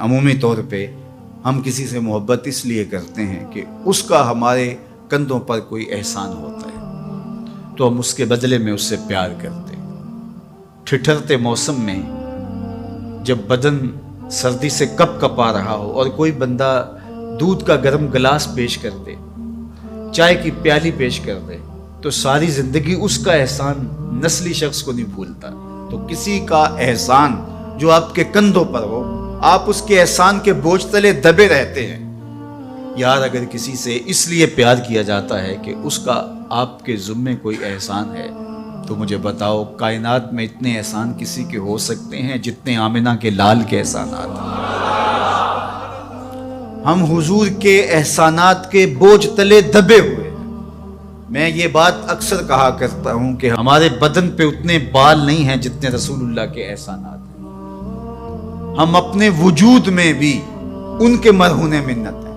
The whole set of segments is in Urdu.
عمومی طور پہ ہم کسی سے محبت اس لیے کرتے ہیں کہ اس کا ہمارے کندھوں پر کوئی احسان ہوتا ہے تو ہم اس کے بدلے میں اس سے پیار کرتے ہیں۔ ٹھٹھرتے موسم میں جب بدن سردی سے کپ کپا رہا ہو اور کوئی بندہ دودھ کا گرم گلاس پیش کر دے، چائے کی پیالی پیش کر دے، تو ساری زندگی اس کا احسان نسلی شخص کو نہیں بھولتا۔ تو کسی کا احسان جو آپ کے کندھوں پر ہو، آپ اس کے احسان کے بوجھ تلے دبے رہتے ہیں۔ یار اگر کسی سے اس لیے پیار کیا جاتا ہے کہ اس کا آپ کے ذمے کوئی احسان ہے، تو مجھے بتاؤ کائنات میں اتنے احسان کسی کے ہو سکتے ہیں جتنے آمنہ کے لال کے احسانات ہیں؟ ہم حضور کے احسانات کے بوجھ تلے دبے ہوئے ہیں۔ میں یہ بات اکثر کہا کرتا ہوں کہ ہمارے بدن پہ اتنے بال نہیں ہیں جتنے رسول اللہ کے احسانات ہیں۔ ہم اپنے وجود میں بھی ان کے مرہون منت ہیں۔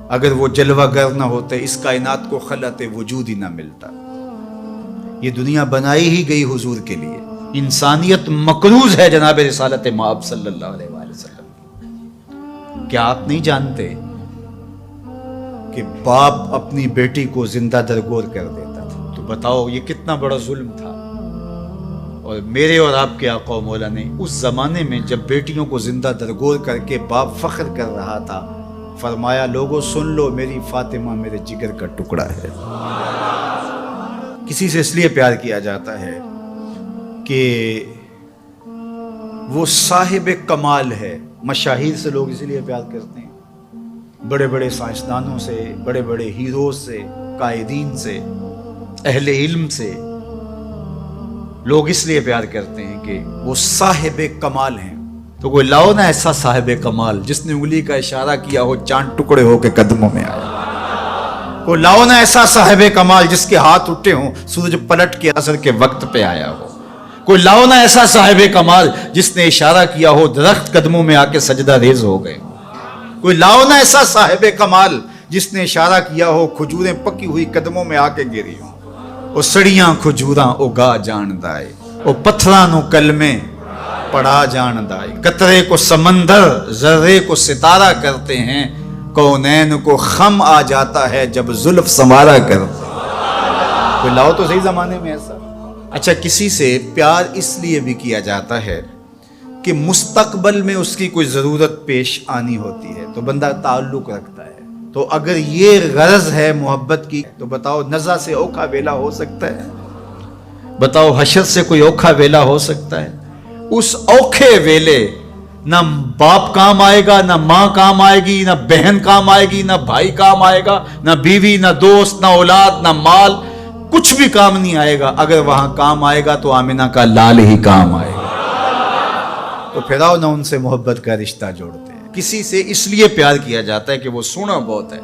اگر وہ جلوہ گر نہ ہوتے اس کائنات کو خلعت وجود ہی نہ ملتا۔ یہ دنیا بنائی ہی گئی حضور کے لیے۔ انسانیت مقروض ہے جناب رسالت مآب صلی اللہ علیہ وآلہ وسلم۔ کیا آپ نہیں جانتے کہ باپ اپنی بیٹی کو زندہ درگور کر دیتا تھا؟ تو بتاؤ یہ کتنا بڑا ظلم تھا۔ اور میرے اور آپ کے آقا و مولا نے اس زمانے میں جب بیٹیوں کو زندہ درگور کر کے باپ فخر کر رہا تھا، فرمایا لوگوں سن لو، میری فاطمہ میرے جگر کا ٹکڑا ہے۔ کسی سے اس لیے پیار کیا جاتا ہے کہ وہ صاحب کمال ہے۔ مشاہیر سے لوگ اسی لیے پیار کرتے ہیں، بڑے بڑے سائنسدانوں سے، بڑے بڑے ہیروز سے، قائدین سے، اہل علم سے لوگ اس لیے پیار کرتے ہیں کہ وہ صاحب کمال ہیں۔ تو کوئی لاؤ نا ایسا صاحب کمال جس نے انگلی کا اشارہ کیا ہو چاند ٹکڑے ہو کے قدموں میں آیا۔ کوئی لاؤ نا ایسا صاحب کمال جس کے ہاتھ اٹھے ہوں سورج پلٹ کے عصر کے وقت پہ آیا ہو۔ کوئی لاؤ نا ایسا صاحب کمال جس نے اشارہ کیا ہو درخت قدموں میں آ کے سجدہ ریز ہو گئے۔ کوئی لاؤ نا ایسا صاحب کمال جس نے اشارہ کیا ہو کھجوریں پکی ہوئی قدموں میں آ کے گری ہوں۔ او سڑیاں کھجوراں اگا جان دائے، او پتھراں نو کلمے پڑھا جان دائے۔ قطرے کو سمندر ذرے کو ستارہ کرتے ہیں، کونین کو خم آ جاتا ہے جب زلف سنوارا کرتے ہیں۔ کوئی لاؤ تو صحیح زمانے میں ایسا۔ اچھا کسی سے پیار اس لیے بھی کیا جاتا ہے کہ مستقبل میں اس کی کوئی ضرورت پیش آنی ہوتی ہے تو بندہ تعلق رکھتا ہے۔ تو اگر یہ غرض ہے محبت کی تو بتاؤ نزع سے اوکھا ویلا ہو سکتا ہے؟ بتاؤ حشر سے کوئی اوکھا ویلا ہو سکتا ہے؟ اس اوکھے ویلے نہ باپ کام آئے گا، نہ ماں کام آئے گی، نہ بہن کام آئے گی، نہ بھائی کام آئے گا، نہ بیوی، نہ دوست، نہ اولاد، نہ مال، کچھ بھی کام نہیں آئے گا۔ اگر وہاں کام آئے گا تو آمنہ کا لال ہی کام آئے گا۔ تو پھر آؤ نہ ان سے محبت کا رشتہ جوڑتے ہیں۔ کسی سے اس لیے پیار کیا جاتا ہے کہ وہ سونا بہت ہے۔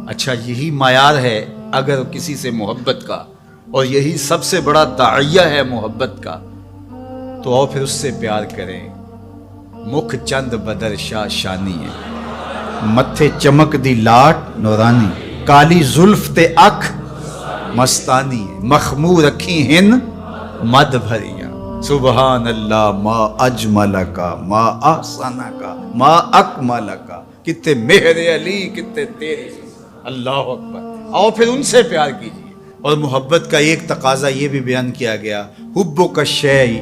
اچھا یہی معیار ہے اگر کسی سے محبت کا، اور یہی سب سے بڑا داعیہ ہے محبت کا، تو آؤ پھر اس سے پیار کریں۔ مکھ چند بدر شاہ شانی ہے، متھے چمک دی لاٹ نورانی، کالی زلف تے اکھ مستانی ہے، مخمور رکھی ہن مد بھریاں۔ سبحان اللہ ما اجمل کا، ما احسن کا، ما اکمل کا، کتے مہر علی کتے تیری۔ اللہ اکبر۔ آؤ پھر ان سے پیار کیجیے۔ اور محبت کا ایک تقاضا یہ بھی بیان کیا گیا، حب کا شیء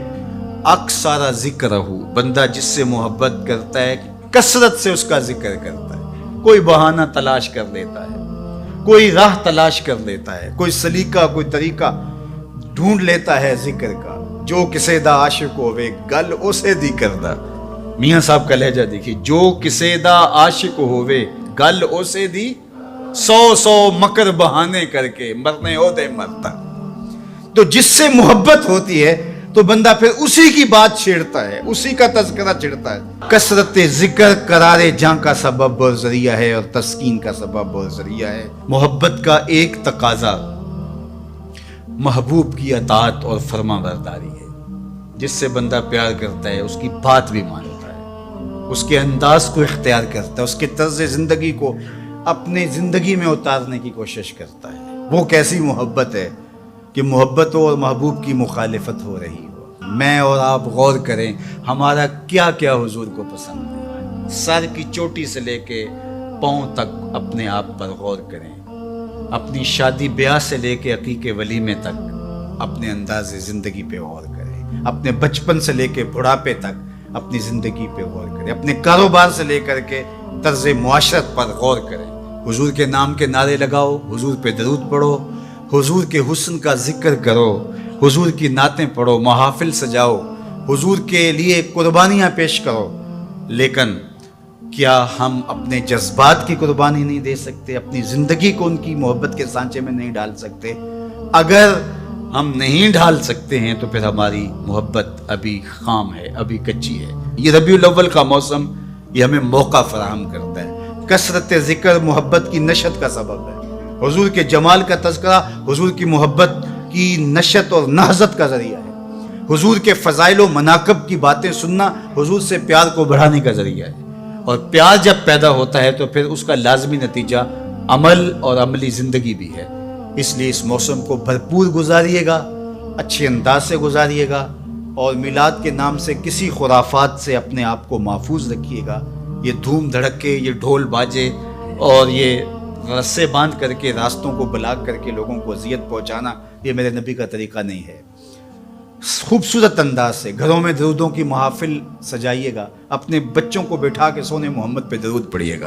اکثر ذکرہ، بندہ جس سے محبت کرتا ہے کثرت سے اس کا ذکر کرتا ہے۔ کوئی بہانہ تلاش کر لیتا ہے، کوئی راہ تلاش کر لیتا ہے، کوئی سلیقہ کوئی طریقہ ڈھونڈ لیتا ہے ذکر کا۔ جو کسے دا عاشق ہوئے گل اسے دی کردہ۔ میاں صاحب کا لہجہ دیکھیے، جو کسے دا عاشق ہوئے گل اسے دی، سو مکر بہانے کر کے مرنے ہو دے مرتا۔ تو جس سے محبت ہوتی ہے تو بندہ پھر اسی کی بات چھیڑتا ہے، اسی کا تذکرہ چھیڑتا ہے۔ کثرت ذکر قرار جاں کا سبب اور ذریعہ ہے، اور تسکین کا سبب اور ذریعہ ہے۔ محبت کا ایک تقاضا محبوب کی اطاعت اور فرما برداری ہے۔ جس سے بندہ پیار کرتا ہے اس کی بات بھی مانتا ہے، اس کے انداز کو اختیار کرتا ہے، اس کے طرز زندگی کو اپنے زندگی میں اتارنے کی کوشش کرتا ہے۔ وہ کیسی محبت ہے کہ محبت ہو اور محبوب کی مخالفت ہو رہی ہو۔ میں اور آپ غور کریں ہمارا کیا کیا حضور کو پسند ہے۔ سر کی چوٹی سے لے کے پاؤں تک اپنے آپ پر غور کریں، اپنی شادی بیاہ سے لے کے عقیقے ولیمے تک اپنے انداز زندگی پہ غور کریں، اپنے بچپن سے لے کے بڑھاپے تک اپنی زندگی پہ غور کریں، اپنے کاروبار سے لے کر کے طرز معاشرت پر غور کریں، حضور کے نام کے نعرے لگاؤ، حضور پہ درود پڑھو، حضور کے حسن کا ذکر کرو، حضور کی نعتیں پڑھو، محافل سجاؤ، حضور کے لیے قربانیاں پیش کرو، لیکن کیا ہم اپنے جذبات کی قربانی نہیں دے سکتے؟ اپنی زندگی کو ان کی محبت کے سانچے میں نہیں ڈال سکتے؟ اگر ہم نہیں ڈال سکتے ہیں تو پھر ہماری محبت ابھی خام ہے، ابھی کچی ہے۔ یہ ربیع الاول کا موسم یہ ہمیں موقع فراہم کرتا ہے۔ کثرت ذکر محبت کی نشت کا سبب ہے، حضور کے جمال کا تذکرہ حضور کی محبت کی نشت اور نہضت کا ذریعہ ہے، حضور کے فضائل و مناقب کی باتیں سننا حضور سے پیار کو بڑھانے کا ذریعہ ہے، اور پیار جب پیدا ہوتا ہے تو پھر اس کا لازمی نتیجہ عمل اور عملی زندگی بھی ہے۔ اس لیے اس موسم کو بھرپور گزاریے گا، اچھے انداز سے گزاریے گا، اور میلاد کے نام سے کسی خرافات سے اپنے آپ کو محفوظ رکھیے گا۔ یہ دھوم دھڑکے، یہ ڈھول باجے اور یہ رسے باندھ کر کے راستوں کو بلاک کر کے لوگوں کو اذیت پہنچانا، یہ میرے نبی کا طریقہ نہیں ہے۔ خوبصورت انداز سے گھروں میں درودوں کی محافل سجائیے گا، اپنے بچوں کو بٹھا کے سونے محمد پہ درود پڑھیے گا۔